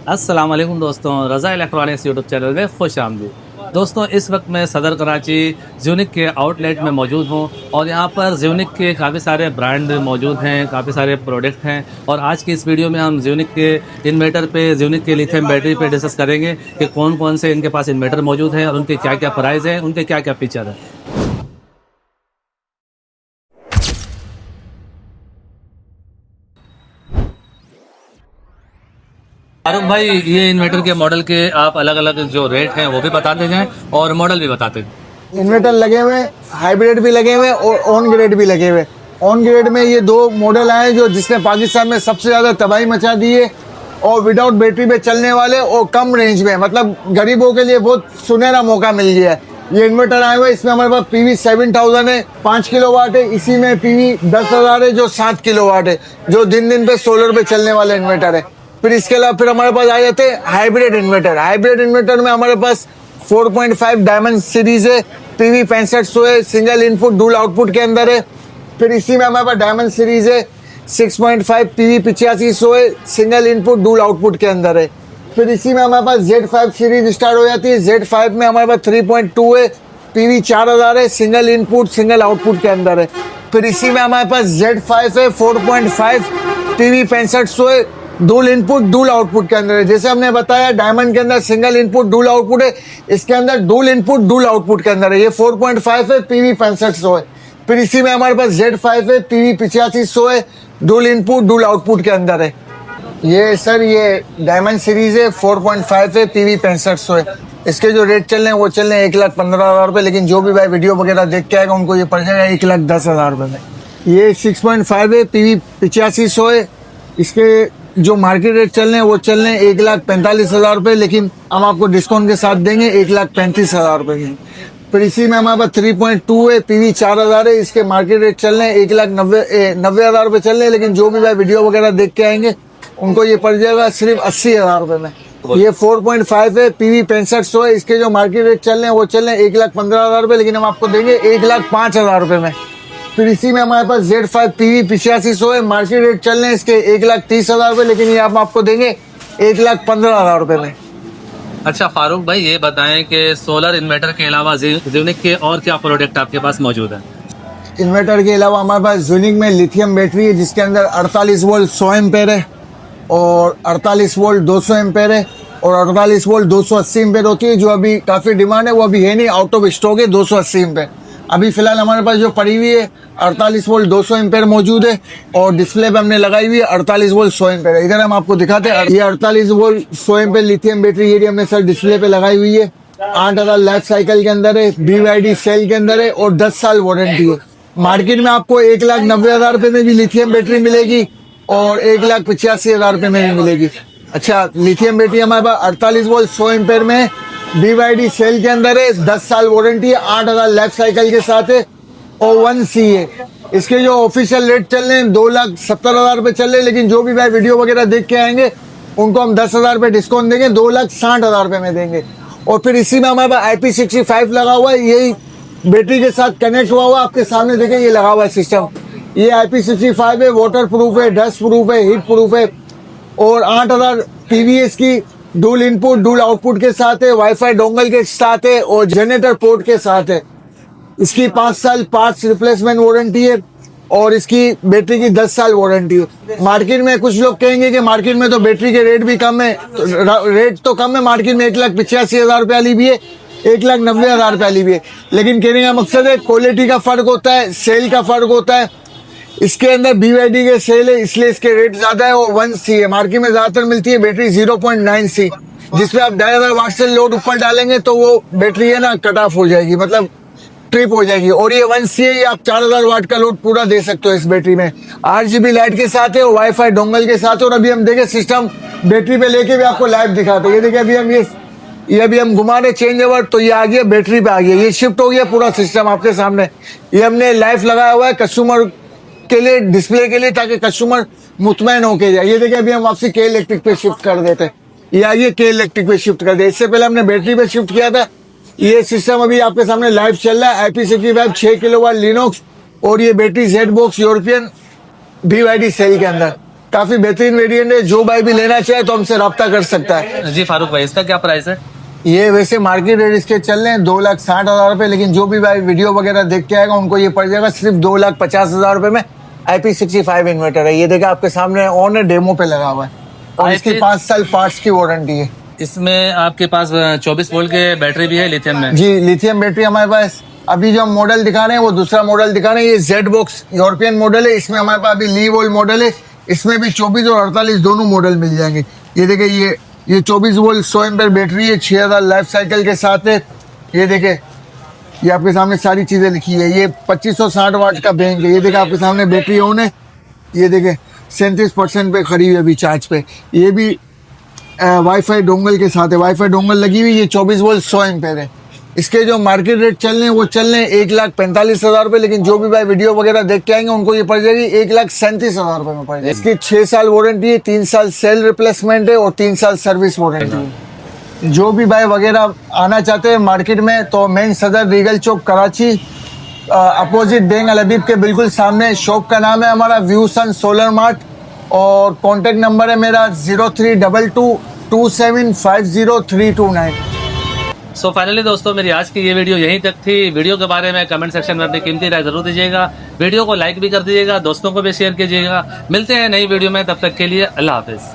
अस्सलाम वालेकुम दोस्तों, रज़ा इलेक्ट्रॉनिक्स यूट्यूब चैनल में खुश आमदीद। दोस्तों, इस वक्त मैं सदर कराची ज़्यूनिक के आउटलेट में मौजूद हूँ और यहाँ पर ज़्यूनिक के काफ़ी सारे ब्रांड मौजूद हैं, काफ़ी सारे प्रोडक्ट हैं और आज की इस वीडियो में हम ज़्यूनिक के इन्वर्टर पे, ज़्यूनिक के लिथियम बैटरी पे डिस्कस करेंगे कि कौन कौन से इनके पास इन्वर्टर मौजूद हैं और उनके क्या क्या प्राइस हैं, उनके क्या क्या फीचर हैं। फारूक भाई, ये इन्वर्टर के मॉडल के आप अलग अलग जो रेट हैं वो भी बताते जाएं और मॉडल भी बताते जाएं। इन्वर्टर लगे हुए, हाइब्रिड भी लगे हुए और ऑन ग्रेड भी लगे हुए। ऑन ग्रेड में ये दो मॉडल आए जो जिसने पाकिस्तान में सबसे ज़्यादा तबाही मचा दी है और विदाउट बैटरी पे चलने वाले और कम रेंज में, मतलब गरीबों के लिए बहुत सुनहरा मौका मिल गया है। ये इन्वर्टर आए हुए, इसमें हमारे पास PV 7000 है, 5 किलोवाट है। इसी में PV 10,000 है जो 7 किलोवाट है, जो दिन पे सोलर पे चलने वाला इन्वर्टर है। फिर इसके अलावा फिर हमारे पास आ जाते हैं हाइब्रिड इन्वर्टर। हाइब्रिड इन्वर्टर में हमारे पास 4.5 डायमंड सीरीज है, PV 6500 है, सिंगल इनपुट डुअल आउटपुट के अंदर है। फिर इसी में हमारे पास डायमंड सीरीज है, 6.5 PV 8500 है, सिंगल इनपुट डुअल आउटपुट के अंदर है। फिर इसी में हमारे पास Z5 सीरीज स्टार्ट हो जाती है। Z5 में हमारे पास 3.2 है, PV 4000 है, सिंगल इनपुट सिंगल आउटपुट के अंदर है। फिर इसी में हमारे पास Z5 है, 4.5 PV 6500 है, डुअल इनपुट डुअल आउटपुट के अंदर है। जैसे हमने बताया डायमंड के अंदर सिंगल इनपुट डुअल आउटपुट है, इसके अंदर डुअल इनपुट डुअल आउटपुट के अंदर है। ये 4.5 है, PV 6500 है। फिर इसी में हमारे पास Z5 है, PV 8500 है, डुअल इनपुट डुअल आउटपुट के अंदर है। ये सर ये डायमंड सीरीज है, 4.5 है, PV 6500 है। इसके जो रेट चल रहे हैं वो चल रहे हैं 1,15,000 रुपये, लेकिन जो भी भाई वीडियो वगैरह देख के आएगा उनको ये पड़ जाएगा 1,10,000 रुपये में। ये 6.5 है, PV 8500 है। इसके जो मार्केट रेट चल रहे हैं वो चल रहे हैं 1,45,000 रुपये, लेकिन हम आपको डिस्काउंट के साथ देंगे 1,35,000 रुपये की। फिर इसी में हमारे पास 3.2 है, PV 4000 है। इसके मार्केट रेट चल रहे हैं 1,90,000 रुपये चल रहे हैं, लेकिन जो भी भाई वीडियो वगैरह देख के आएंगे उनको ये पड़ जाएगा सिर्फ 80,000 रुपये में। ये 4.5 है, PV 6500 है। इसके जो मार्केट रेट चल रहे हैं वो चल रहे हैं 1,15,000 रुपये, लेकिन हम आपको देंगे 1,05,000 रुपये में। फिर इसी में हमारे पास Z5 PV 8500 है, मार्केट रेट चल रहे हैं इसके 1,30,000 रुपये, लेकिन ये हम आपको देंगे 1,15,000 रुपये में। अच्छा फारूक भाई, ये बताएं कि सोलर इन्वर्टर के अलावा ज़्यूनिक के और क्या प्रोडक्ट आपके पास मौजूद है। इन्वर्टर के अलावा हमारे पास ज़्यूनिक में लिथियम बैटरी है, जिसके अंदर 48 वोल्ट 100 एम्पेयर है और 48 वोल्ट 200 एम्पेयर है और 48 वोल्ट 280 एम्पेयर होती है, जो अभी काफ़ी डिमांड है। वो अभी है नहीं, आउट ऑफ स्टॉक है 280 एम्पेयर। अभी फिलहाल हमारे पास जो पड़ी हुई है 48 वोल्ट 200 एम्पेयर मौजूद है और डिस्प्ले पे हमने लगाई हुई है 48 वोल्ट 100 एम्पेयर। इधर हम आपको दिखाते हैं, ये 48 वोल्ट 100 एम्पेयर लिथियम बैटरी ये हमने सर डिस्प्ले पे लगाई हुई है। 8,000 लाइफ साइकिल के अंदर है, BYD सेल के अंदर है और 10 साल वारंटी है। मार्केट में आपको 1,90,000 रुपये में भी लिथियम बैटरी मिलेगी और 1,85,000 रुपये में भी मिलेगी। अच्छा, लिथियम बैटरी हमारे पास 48 वोल्ट 100 एम्पेयर में BYD सेल के अंदर है, 10 साल वारंटी है, 8,000 लाइफ साइकिल के साथ है और 1C है। इसके जो ऑफिशियल रेट चल रहे हैं 2,70,000 रुपये चल रहे हैं, लेकिन जो भी भाई वीडियो वगैरह देख के आएंगे उनको हम 10,000 रुपये डिस्काउंट देंगे, 2,60,000 रुपये में देंगे। और फिर इसी में हमारे पास IP65 लगा हुआ है, यही बैटरी के साथ कनेक्ट हुआ हुआ, आपके सामने देखें ये लगा हुआ है सिस्टम। ये IP65 है, वाटर प्रूफ है, डस्ट प्रूफ है, हीट प्रूफ है और 8,000 PVS की डुअल इनपुट डुअल आउटपुट के साथ है, वाईफाई डोंगल के साथ है और जनरेटर पोर्ट के साथ है। इसकी 5 साल पार्ट्स रिप्लेसमेंट वारंटी है और इसकी बैटरी की 10 साल वारंटी है। मार्केट में कुछ लोग कहेंगे कि मार्केट में तो बैटरी के रेट भी कम है, रेट तो कम है मार्केट में, 1,85,000 रुपये वाली भी है, 1,90,000 रुपये वाली भी है, लेकिन कहने का मकसद है क्वालिटी का फर्क होता है, सेल का फर्क होता है। इसके अंदर BYD के सेल है इसलिए इसके रेट ज्यादा है और 1C है। मार्केट में ज्यादातर मिलती है बैटरी 0.9C, जिसमें आप 1,500 वाट से लोड ऊपर डालेंगे तो वो बैटरी है ना कट ऑफ हो जाएगी, मतलब ट्रिप हो जाएगी। और ये 1C है, ये आप 4,000 वाट का लोड पूरा दे सकते हो इस बैटरी में। 8GB लाइट के साथ है और वाईफाई डोंगल के साथ है। और अभी हम देखें सिस्टम बैटरी पे लेके भी आपको लाइव दिखाते हैं। ये देखिए अभी हम ये अभी हम घुमा रहे चेंज ओवर, तो ये आ गया बैटरी पे आ गया, ये शिफ्ट हो गया पूरा सिस्टम आपके सामने। ये हमने लाइव लगाया हुआ है कस्टमर के लिए, डिस्प्ले के लिए, ताकि कस्टमर मुतमैन होके जाए। ये देखिए अभी हम वापसी के इलेक्ट्रिक पे शिफ्ट कर देते हैं, ये आइए के इलेक्ट्रिक पे शिफ्ट कर दे। इससे पहले हमने बैटरी पे शिफ्ट किया था। ये सिस्टम अभी आपके सामने लाइव चल रहा है, IP65 6 किलोवाट लिनोक्स और ये battery Z box European BYD cell के अंदर। काफी बेहतरीन वेरिएंट है, जो भाई भी लेना चाहे तो हमसे रब्ता कर सकता है। जी फारूक भाई, इसका क्या प्राइस है? ये वैसे मार्केट रेट इसके चल रहे हैं 2,60,000 रुपए, लेकिन जो भी भाई वीडियो वगैरह देख के आएगा उनको ये पड़ जाएगा सिर्फ 2,50,000 रुपए में। IP65 इन्वर्टर है, ये देखा आपके सामने ऑन है, डेमो पे लगा हुआ है, और इसकी 5 साल पार्ट्स की वारंटी है। इसमें आपके पास 24 वोल्ट के बैटरी भी है लिथियम में? जी लिथियम बैटरी हमारे पास। अभी जो हम मॉडल दिखा रहे हैं वो दूसरा मॉडल दिखा रहे हैं, ये जेड बॉक्स यूरोपियन मॉडल है। इसमें हमारे पास अभी ली वोल्ट मॉडल है, इसमें भी 24 और 48 दोनों मॉडल मिल जाएंगे। ये देखिए ये 24 वोल्ट 100 एम्पेयर बैटरी है, 6000 लाइफ साइकिल के साथ है। ये देखे, ये आपके सामने सारी चीज़ें लिखी है। ये 2560 वाट का बैंक है। ये देखे आपके सामने बैटरी ऑन है। ये देखे 37% पे खड़ी हुई है अभी चार्ज पे। ये भी वाईफाई डोंगल के साथ है, वाईफाई डोंगल लगी हुई। ये 24 वोल्ट 100 एम्पेयर है। इसके जो मार्केट रेट चल रहे हैं वो चल रहे हैं 1,45,000 रुपये, लेकिन जो भी भाई वीडियो वगैरह देख के आएंगे उनको ये पड़ जाएगी 1,37,000 रुपये में पड़ जाएगी। इसकी 6 साल वारंटी है, 3 साल सेल रिप्लेसमेंट है और 3 साल सर्विस वारंटी है। जो भी भाई वगैरह आना चाहते हैं मार्केट में तो मेन सदर रीगल चौक कराची अपोजिट बैंक अल हबीब के बिल्कुल सामने शॉप का नाम है हमारा व्यू सन सोलर मार्ट, और कॉन्टेक्ट नंबर है मेरा 0322275039। सो फाइनली दोस्तों, मेरी आज की ये वीडियो यहीं तक थी। वीडियो के बारे में कमेंट सेक्शन में अपनी कीमती राय जरूर दीजिएगा। वीडियो को लाइक भी कर दीजिएगा, दोस्तों को भी शेयर कीजिएगा। मिलते हैं नई वीडियो में, तब तक के लिए अल्लाह हाफिज़।